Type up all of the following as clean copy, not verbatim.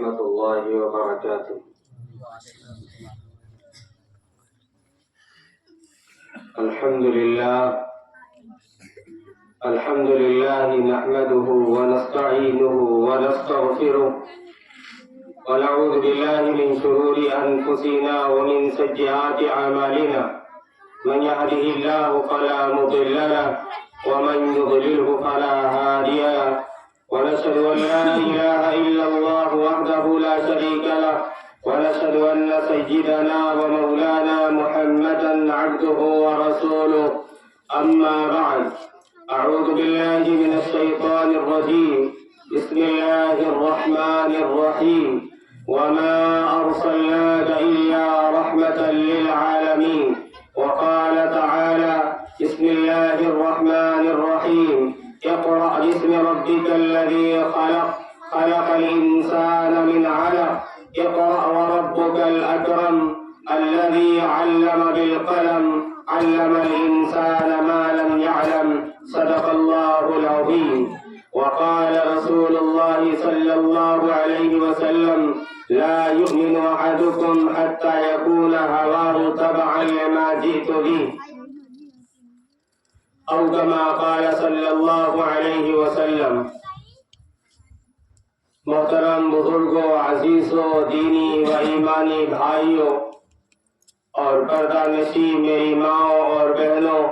ورحمة الله وبركاته. الحمد لله نحمده ونستعينه ونستغفره ونعوذ بالله من شرور أنفسنا ومن سيئات أعمالنا، من يهده الله فلا مضل له ومن يضلله فلا هادي له، ونشهد أن لا إله إلا الله وحده لا شريك له، ونشهد أن سيدنا ومولانا محمدا عبده ورسوله. أما بعد، أعوذ بالله من الشيطان الرجيم. بسم الله الرحمن الرحيم. وما أرسلناك إلا رحمة للعالمين. وقال تعالى: بسم الله الرحمن الرحيم. اقرأ باسم ربك الذي خلق، خلق الإنسان من علق. اقرأ وربك الأكرم الذي علم بالقلم، علم الإنسان ما لم يعلم. صدق الله العظيم. وقال رسول الله صلى الله عليه وسلم: لا يؤمن أحدكم حتى يكون هواه تبعا لما جئت به، أو كما قال صلی اللہ علیہ وسلم. محترم بزرگوں، عزیزوں، دینی و ایمانی بھائیوں اور پردہ نشین میری ماؤں اور بہنوں،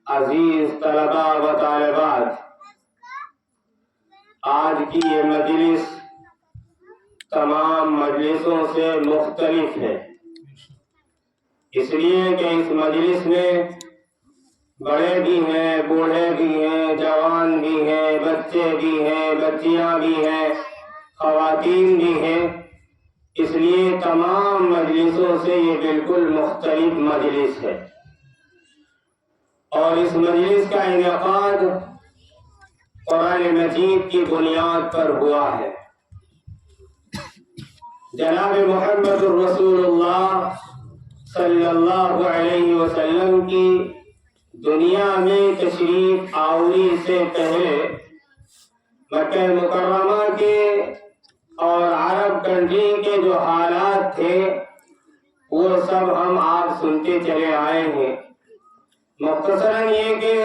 عزیز طلباء و طالبات، آج کی یہ مجلس تمام مجلسوں سے مختلف ہے، اس لیے کہ اس مجلس میں بڑے بھی ہیں، بوڑھے بھی ہیں، جوان بھی ہیں، بچے بھی ہیں، بچیاں بھی ہیں، خواتین بھی ہیں. اس لیے تمام مجلسوں سے یہ بالکل مختلف مجلس ہے، اور اس مجلس کا انعقاد قرآن مجید کی بنیاد پر ہوا ہے. جناب محمد الرسول اللہ صلی اللہ علیہ وسلم کی دنیا میں تشریف آوری سے پہلے مکہ مکرمہ کے اور عرب کنٹری کے جو حالات تھے وہ سب ہم آپ سنتے چلے آئے ہیں. مختصراً یہ کہ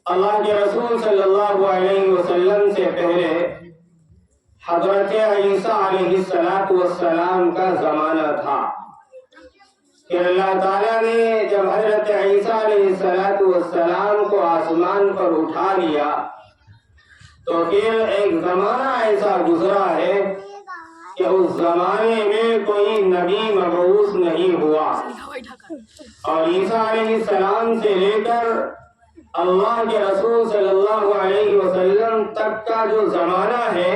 اللہ کے رسول صلی اللہ علیہ وسلم سے پہلے حضرت عیسیٰ علیہ السلام کا زمانہ تھا. کہ اللہ تعالیٰ نے جب حضرت عیسیٰ علیہ السلام کو آسمان پر اٹھا لیا تو پھر ایک زمانہ ایسا گزرا ہے کہ اس زمانے میں کوئی نبی مبعوث نہیں ہوا، اور عیسیٰ علیہ السلام سے لے کر اللہ کے رسول صلی اللہ علیہ وسلم تک کا جو زمانہ ہے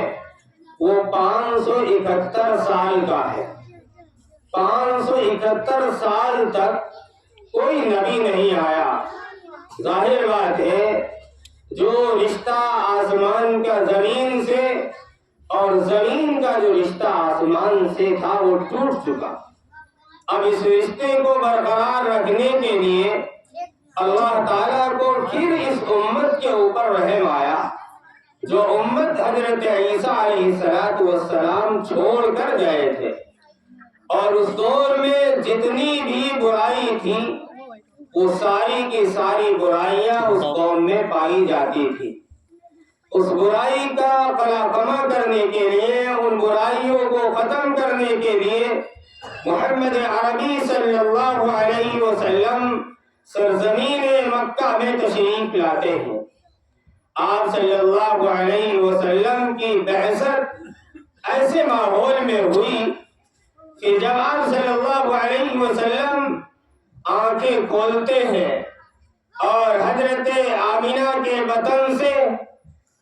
وہ 571 سال کا ہے. 571 سال تک کوئی نبی نہیں آیا. ظاہر بات ہے جو رشتہ آسمان کا زمین سے اور زمین کا جو رشتہ آسمان سے تھا وہ ٹوٹ چکا. اب اس رشتے کو برقرار رکھنے کے لیے اللہ تعالیٰ کو پھر اس امت کے اوپر رحم آیا، جو امت حضرت عیسیٰ علیہ السلام چھوڑ کر گئے تھے. اور اس دور میں جتنی بھی برائی تھی وہ ساری کی ساری برائیاں اس قوم میں پائی جاتی تھی. اس برائی کا قلاقمہ کرنے کے لیے، ان برائیوں کو ختم کرنے کے لیے محمد عربی صلی اللہ علیہ وسلم سرزمین مکہ میں تشریف لاتے ہیں. آپ صلی اللہ علیہ وسلم کی بعثت ایسے ماحول میں ہوئی کہ جب آپ صلی اللہ علیہ وسلم آنکھیں کھولتے ہیں اور حضرت آمینہ کے بطن سے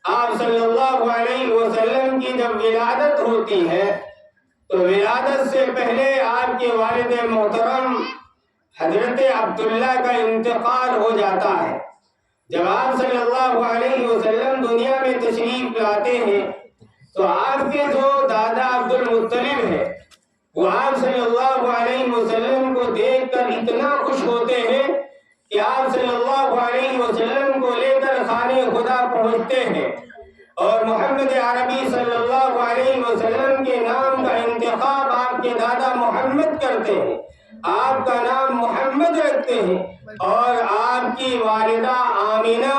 آپ صلی اللہ علیہ وسلم کی جب ولادت ہوتی ہے تو ولادت سے پہلے آپ کے والد محترم حضرت عبداللہ کا انتقال ہو جاتا ہے. جب آپ صلی اللہ علیہ وسلم دنیا میں تشریف لاتے ہیں تو آپ کے جو دادا عبد المطلب ہے وہ آپ صلی اللہ علیہ وسلم کو دیکھ کر اتنا خوش ہوتے ہیں کہ آپ صلی اللہ علیہ وسلم کو لے کر خانے خدا پہنچتے ہیں، اور محمد عربی صلی اللہ کرتے ہیں، آپ کا نام محمد رکھتے ہیں، اور آپ کی والدہ آمینہ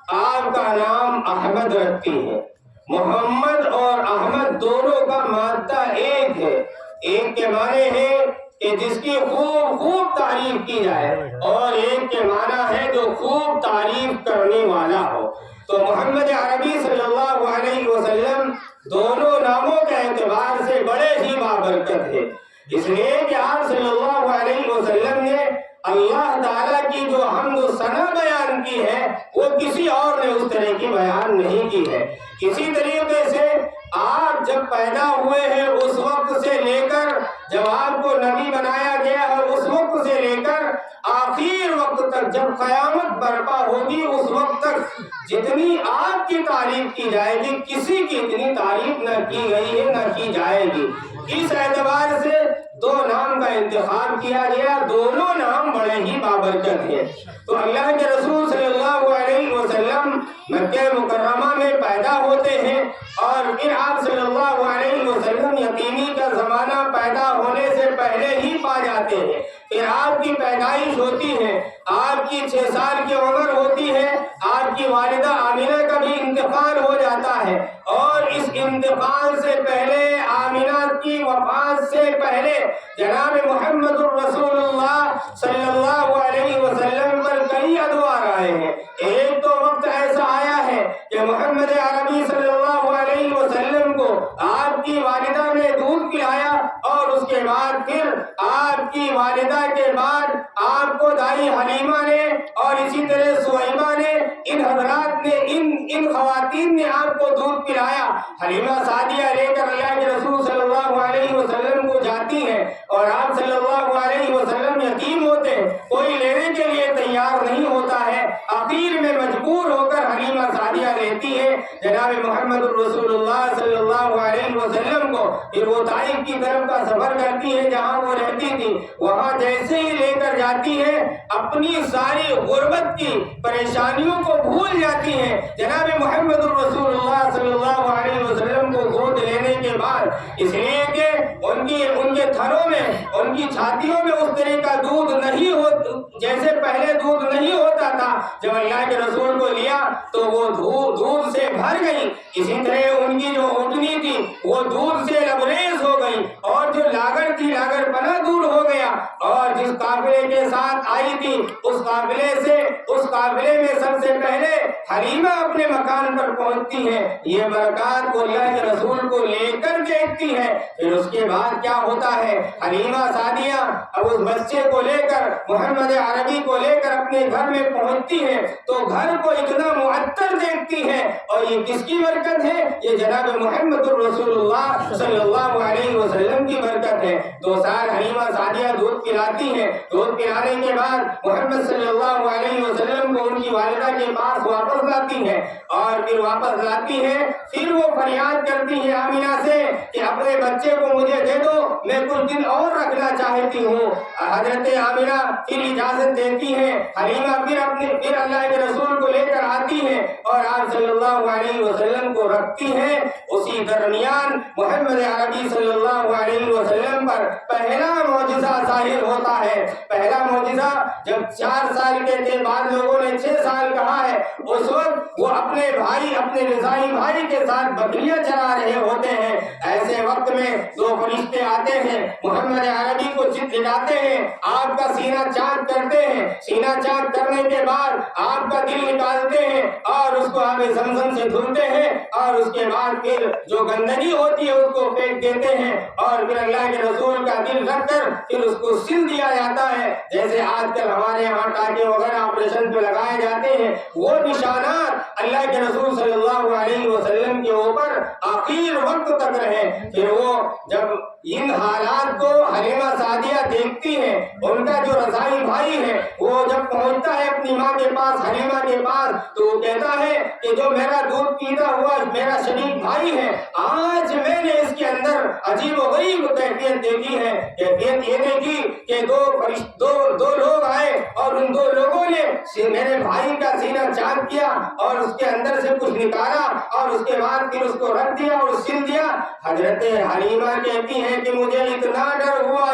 آپ کا نام احمد رکھتی ہیں۔ محمد اور احمد دونوں کا مادہ ایک ہے، ایک کے معنی ہے کہ جس کی خوب خوب تعریف کی جائے، اور ایک کے معنی ہے جو خوب تعریف کرنے والا ہو۔ تو محمد عربی صلی اللہ علیہ وسلم دونوں ناموں کے اعتبار سے بڑے ہی بابرکت ہے، اس لیے کہ آپ صلی اللہ علیہ وسلم نے اللہ تعالیٰ کی جو حمد و ثنا بیان کی ہے وہ کسی اور نے اس طرح کی بیان نہیں کی ہے۔ اسی طریقے سے آپ جب پیدا ہوئے ہیں اس وقت سے لے کر جب آپ کو نبی بنایا گیا ہے اس وقت سے لے کر آخر وقت تک جب قیامت برپا ہوگی اس وقت تک جتنی آپ کی تعریف کی جائے گی کسی کی اتنی تعریف نہ کی گئی ہے نہ کی جائے گی۔ اس اعتبار سے دو نام کا انتخاب کیا گیا، دونوں نام بڑے ہی بابرکت ہیں۔ تو اللہ کے رسول صلی اللہ علیہ وسلم مکہ مکرمہ میں پیدا ہوتے ہیں، اور پھر آپ صلی اللہ علیہ وسلم یتیمی کا زمانہ پیدا ہونے سے پہلے ہی پا جاتے ہیں۔ پھر آپ کی پیدائش ہوتی ہے، آپ کی 6 سال کی عمر ہوتی ہے، آپ کی والدہ آمینہ کا بھی انتقال ہو جاتا ہے، اور اس انتقال سے پہلے آمینہ کی وفات سے پہلے جناب محمد الرسول اللہ صلی اللہ علیہ وسلم پر کئی ادوار آئے ہیں۔ ایک تو وقت ایسا آیا ہے کہ محمد عربی صلی اللہ علیہ وسلم کو آپ کی والدہ نے دودھ پلایا، اور اس کے بعد پھر آپ کی والدہ کے بعد آپ کو دائی حلیمہ نے اور اسی طرح سویبہ نے، ان حضرات نے ان خواتین نے آپ کو دودھ پلایا۔ حلیمہ سعدیہ لے کر اللہ کے رسول صلی اللہ علیہ وسلم کو جاتی ہیں، اور آپ صلی اللہ علیہ وسلم یتیم ہوتے ہیں، کوئی لینے کے لیے تیار نہیں ہوتا ہے، آخر میں مجبور ہو کر حلیمہ سعدیہ لیتی ہے جناب محمد الرسول اللہ صلی اللہ علیہ وسلم کو، پھر وہ طائف کی طرف کا سفر کرتی ہے جہاں وہ رہتی تھی، وہاں جیسے ہی لے کر جاتی ہے اپنی ساری غربت کی پریشانیوں کو بھول جاتی ہیں۔ جناب محمد الرسول اللہ صلی اللہ علیہ وسلم کو گود لینے کے بعد، اس لیے کہ ان کے تھنوں میں، ان کی چھاتیوں میں اس طرح کا دودھ نہیں ہو، جیسے پہلے دودھ نہیں ہوتا تھا، جب اللہ کے رسول کو لیا تو وہ دودھ سے بھر گئی۔ اسی طرح ان کی جو اونٹنی تھی وہ دودھ سے لبریز ہو گئی، اور جو لاگر تھی لاگر پنا دور ہو گیا، اور جس قافلے کے ساتھ آئی تھی اس قافلے میں سب سے پہلے حلیمہ اپنے مکان پر پہنچتی ہے، یہ برکات کو اللہ کے رسول کو لے کر دیکھتی ہے۔ پھر اس کے بعد کیا ہوتا ہے، حلیمہ سعدیہ اب اس بچے کو لے کر، محمد عربی کو لے کر اپنے گھر میں پہنچتی ہے، تو گھر کو اتنا معطر دیکھتی ہے، اور یہ کس کی برکت ہے؟ یہ جناب محمد الرسول اللہ صلی اللہ علیہ وسلم کی برکت ہے۔ 2 سال حلیمہ سعدیہ دودھ پلاتی ہیں، دودھ پلانے کے بعد محمد صلی اللہ علیہ وسلم کو ان کی والدہ کے پاس واپس لاتی ہے، اور پھر واپس لاتی ہے، پھر وہ فریاد کرتی ہے آمینہ سے کہ اپنے بچے کو مجھے دے دو، میں کچھ دن اور رکھنا چاہتی ہوں۔ حضرت آمینہ پھر اجازت دیتی ہے، حلیمہ پھر اللہ کے رسول کو لے کر آتی ہے، اور آپ صلی اللہ علیہ وسلم کو رکھتی ہے۔ اسی درمیان محمد عربی صلی اللہ علیہ وسلم پر پہلا معجزہ ظاہر ہوتا ہے۔ پہلا معجزہ جب 4 سال کے تھے، بعد لوگوں نے 6 سال کہا ہے، اس وقت وہ اپنے بھائی، اپنے رضائی بھائی کے ساتھ بکریاں چرا رہے ہوتے ہیں۔ ایسے وقت میں 2 فرشتے آتے ہیں، محمد عربی کو چٹاتے ہیں، آپ کا سینہ چاک کرتے ہیں، سینہ چاک کرنے کے بعد آپ کا دل نکالتے ہیں، اور اس کو آب زمزم سے دھلتے ہیں، اور اس کے بعد پھر جو گندگی ہوتی ہے اس کو پھینک دیتے ہیں، اور پھر اللہ کے رسول کا دل رکھ کر پھر اس کو سل دیا جاتا ہے۔ جیسے آج کل ہمارے یہاں ٹانکے وغیرہ آپریشن پہ لگائے جاتے ہیں، وہ نشانات اللہ کے رسول صلی اللہ علیہ وسلم کے اوپر آخر وقت تک رہے۔ پھر وہ جب ان حالات کو حلیمہ سعدیہ دیکھتی ہیں، ان کا جو رضائی بھائی ہے وہ جب پہنچتا ہے اپنی ماں کے پاس، حلیمہ کے پاس، تو وہ کہتا ہے کہ جو میرا دودھ پیتا ہوا میرا شریک بھائی ہے، آج میں نے اس کے اندر عجیب و غریب کیفیت دیکھی ہے۔ کیفیت یہ دیکھی کہ دو لوگ آئے، اور ان 2 لوگوں نے میرے بھائی کا سینہ چاک کیا، اور اس کے اندر سے کچھ نکالا، اور اس کے بعد پھر اس کو رکھ دیا اور سل دیا، حضرت حلیمہ کہتی ہیں کہ مجھے اتنا ڈر ہوا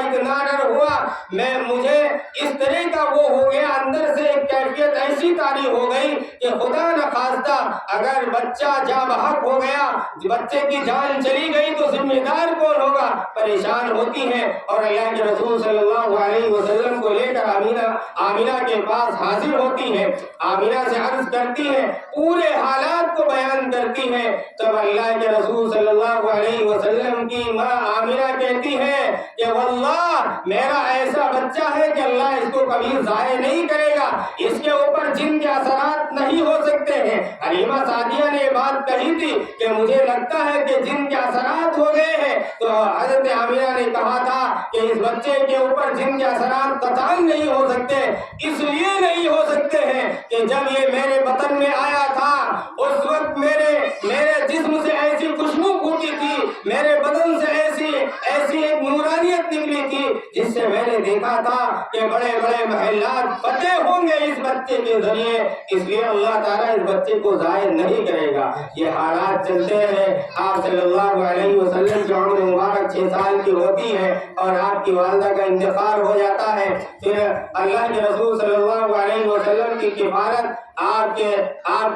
مجھے اس طرح کا وہ ہو گیا، اندر سے ایک کیفیت ایسی طاری ہو گئی کہ خدا نخواستہ اگر بچہ جاں بحق ہو گیا، بچے کی جان چلی گئی تو ذمہ دار کون ہوگا؟ پریشان ہوتی ہیں اور اللہ کے رسول صلی اللہ علیہ وسلم کو لے کر آمینہ کے پاس حاضر ہوتی ہیں، آمینہ سے عرض کرتی ہیں، پورے حالات کو بیان کرتی ہیں۔ تب اللہ کے رسول صلی اللہ علیہ وسلم کی ماں آمینہ کہتی ہے کہ واللہ میرا ایسا بچہ ہے کہ اللہ اس کو کبھی ضائع نہیں کرے گا، اس کے اوپر جن کے اثرات نہیں ہو سکتے ہیں۔ حلیمہ سعدیہ نے بات کہی تھی کہ مجھے لگتا ہے کہ جن کے اثرات ہو گئے ہیں، تو حضرت آمینہ نے کہا تھا کہ اس بچے کے اوپر جن کے اثرات قطعاً نہیں ہو سکتے، اس لیے نہیں ہو سکتے ہیں کہ جب یہ میرے بطن میں آیا تھا اس وقت میرے جسم سے ایسی خوشبو پھوٹی تھی، میرے بدن سے ایسی ایک نورانیت نکلی تھی جس سے میں نے دیکھا تھا کہ بڑے بڑے محلات فتح ہوں گے اس بچے کے ذریعے، اس لیے اللہ تعالیٰ اس بچے کو ضائع نہیں کرے گا۔ یہ حالات چلتے ہیں، آپ صلی اللہ علیہ وسلم کی عمر مبارک 6 سال کی ہوتی ہے اور آپ کی والدہ کا انتقال ہو جاتا ہے۔ پھر اللہ کے رسول صلی اللہ علیہ وسلم کی کفالت آپ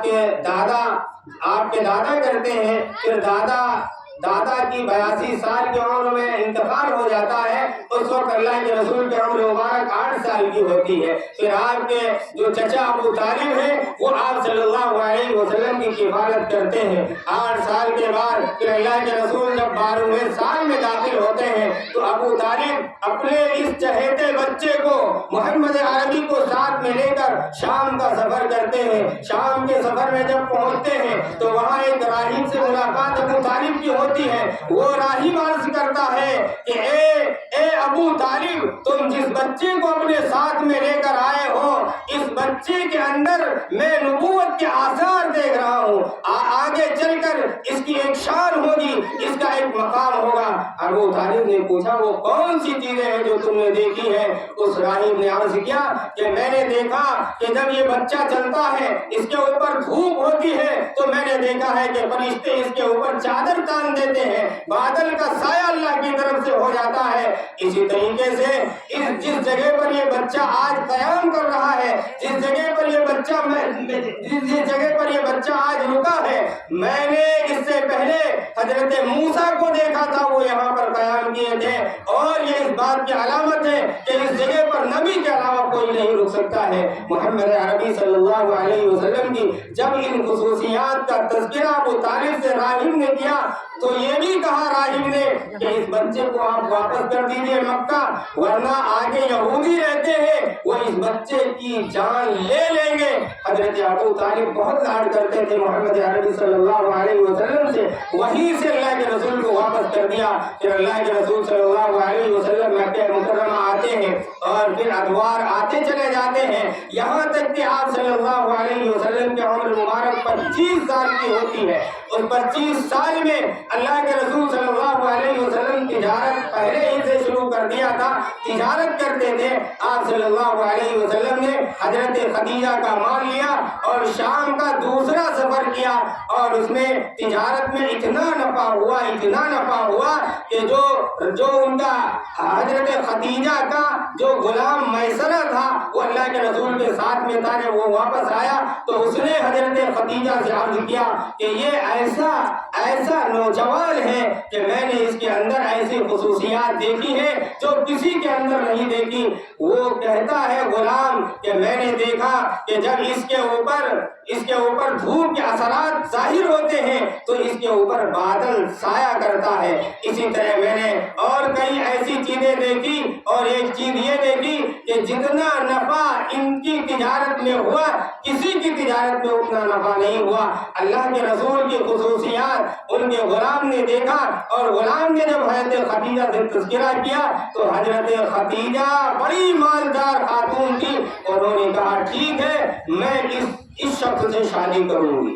کے دادا کرتے ہیں۔ پھر دادا کی 82 سال کی عمر میں انتقال ہو جاتا ہے، اس وقت اللہ کے رسول کی عمر مبارک 8 سال کی ہوتی ہے۔ پھر آپ کے جو چچا ابو طالب ہیں وہ آپ صلی اللہ علیہ وسلم کی کفالت کرتے ہیں۔ 8 سال کے بعد پھر اللہ کے رسول جب 12ویں سال میں داخل ہوتے ہیں تو ابو طالب اپنے اس چہیتے بچے کو محمد عربی کو ساتھ میں لے کر شام کا سفر کرتے ہیں۔ شام کے سفر میں جب پہنچتے ہیں تو وہاں ایک راہب سے ملاقات ابو طالب کی ہوتی ہے۔ وہ راہب عرض کرتا ہے کہ اے ابو طالب، تم جس بچے کو اپنے ساتھ میں لے کر آئے ہو اس بچے کے اندر میں نبوت کے آثار دیکھ رہا ہوں، آگے چل کر اس کی ایک شان ہوگی، اس کا ایک مقام ہوگا۔ ابو طالب نے پوچھا وہ کون سی چیزیں ہیں جو تم نے دیکھی ہیں؟ اس راہب نے عرض کیا کہ میں نے دیکھا کہ جب یہ بچہ چلتا ہے اس کے اوپر دھوپ ہوتی ہے تو میں نے دیکھا ہے کہ فرشتے اس کے اوپر چادر تان دیتے ہیں، بادل کا سایہ اللہ کی طرف سے ہو جاتا ہے۔ اسی طریقے سے جس جگہ پر یہ بچہ آج قیام کر رہا ہے، جس جگہ پر یہ بچہ آج رکا ہے، میں نے اس سے پہلے حضرت موسیٰ کو دیکھا تھا، وہ یہاں پر قیام کیے تھے، اور یہ اس بات کی علامت ہے کہ اس جگہ پر نبی کے علاوہ کوئی نہیں رک سکتا ہے۔ محمد عربی صلی اللہ علیہ وسلم کی جب ان خصوصیات کا تذکرہ ابو طالب سے راہب نے کیا تو یہ بھی کہا راہب نے کہ اس بچے کو آپ واپس کر دیجئے مکہ، ورنہ آگے یہودی رہتے ہیں وہ اس بچے کی جان لے لیں گے۔ حضرت ابو طالب بہت لاڈ کرتے تھے محمد عربی صلی اللہ علیہ وسلم سے، وہیں سے اللہ کے رسول کو واپس کر دیا۔ پھر اللہ کے رسول صلی اللہ علیہ وسلم مکہ مکرمہ آتے ہیں اور پھر ادوار آتے چلے جاتے ہیں، یہاں تک کہ آپ صلی اللہ علیہ وسلم کی عمر مبارک 25 سال کی ہوتی ہے۔ اس 25 سال میں اللہ کے رسول صلی اللہ علیہ وسلم تجارت پہلے ہی سے شروع کر دیا تھا، تجارت کرتے تھے۔ آپ صلی اللہ علیہ وسلم نے حضرت خدیجہ کا مال لیا اور شام کا دوسرا سفر کیا، اور اس میں تجارت میں اتنا نفع ہوا کہ جو ان کا حضرت خدیجہ کا جو غلام میسرہ تھا وہ اللہ کے رسول کے ساتھ میں تھا، جب وہ واپس آیا تو اس نے حضرت خدیجہ سے عرض کیا کہ یہ ایسا نوجوان ہے کہ میں نے اس کے اندر ایسی خصوصیات دیکھی ہیں جو کسی کے اندر نہیں دیکھی۔ وہ کہتا ہے غلام کہ میں نے دیکھا کہ جب اس کے اوپر دھوپ کے اثرات ظاہر ہوتے ہیں تو اس کے اوپر بادل سایہ کرتا ہے۔ اسی طرح میں نے اور کئی ایسی چیزیں دیکھی، اور ایک چیز یہ دیکھی کہ جتنا نفع ان کی تجارت میں ہوا کسی کی تجارت میں اتنا نفع نہیں ہوا۔ اللہ کے رسول کی خصوصیات ان کے غلام نے دیکھا، اور غلام نے جب حضرت خدیجہ سے تذکرہ کیا تو حضرت خدیجہ بڑی مالدار خاتون تھی، انہوں نے کہا ٹھیک ہے میں اس شخص سے شادی کروں گی۔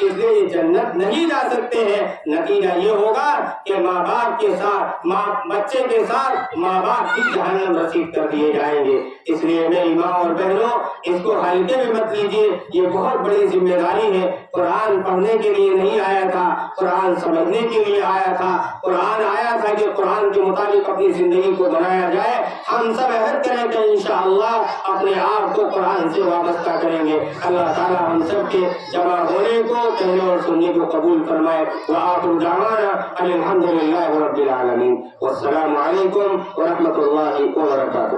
اس لیے یہ جنت نہیں جا سکتے ہیں۔ نتیجہ یہ ہوگا کہ ماں باپ کے ساتھ بچے کے ساتھ ماں باپ بھی جہنم رسید کر دیے جائیں گے۔ اس لیے میری ماں اور بہنوں اس کو ہلکے میں مت لیجیے، یہ بہت بڑی ذمہ داری ہے۔ قرآن پڑھنے کے لیے نہیں آیا تھا، قرآن سمجھنے کے لیے آیا تھا۔ قرآن آیا تھا کہ قرآن کے مطابق اپنی زندگی کو بنایا جائے۔ ہم سب عہد کریں کہ انشاءاللہ اپنے آپ کو قرآن سے وابستہ کریں گے۔ اللہ تعالی ہم سب کے جمع ہونے کو، کہنے اور سننے کو قبول فرمائے۔ وآخر دعوانا ان الحمدللہ رب العالمین۔ والسلام علیکم ورحمۃ اللہ وبرکاتہ۔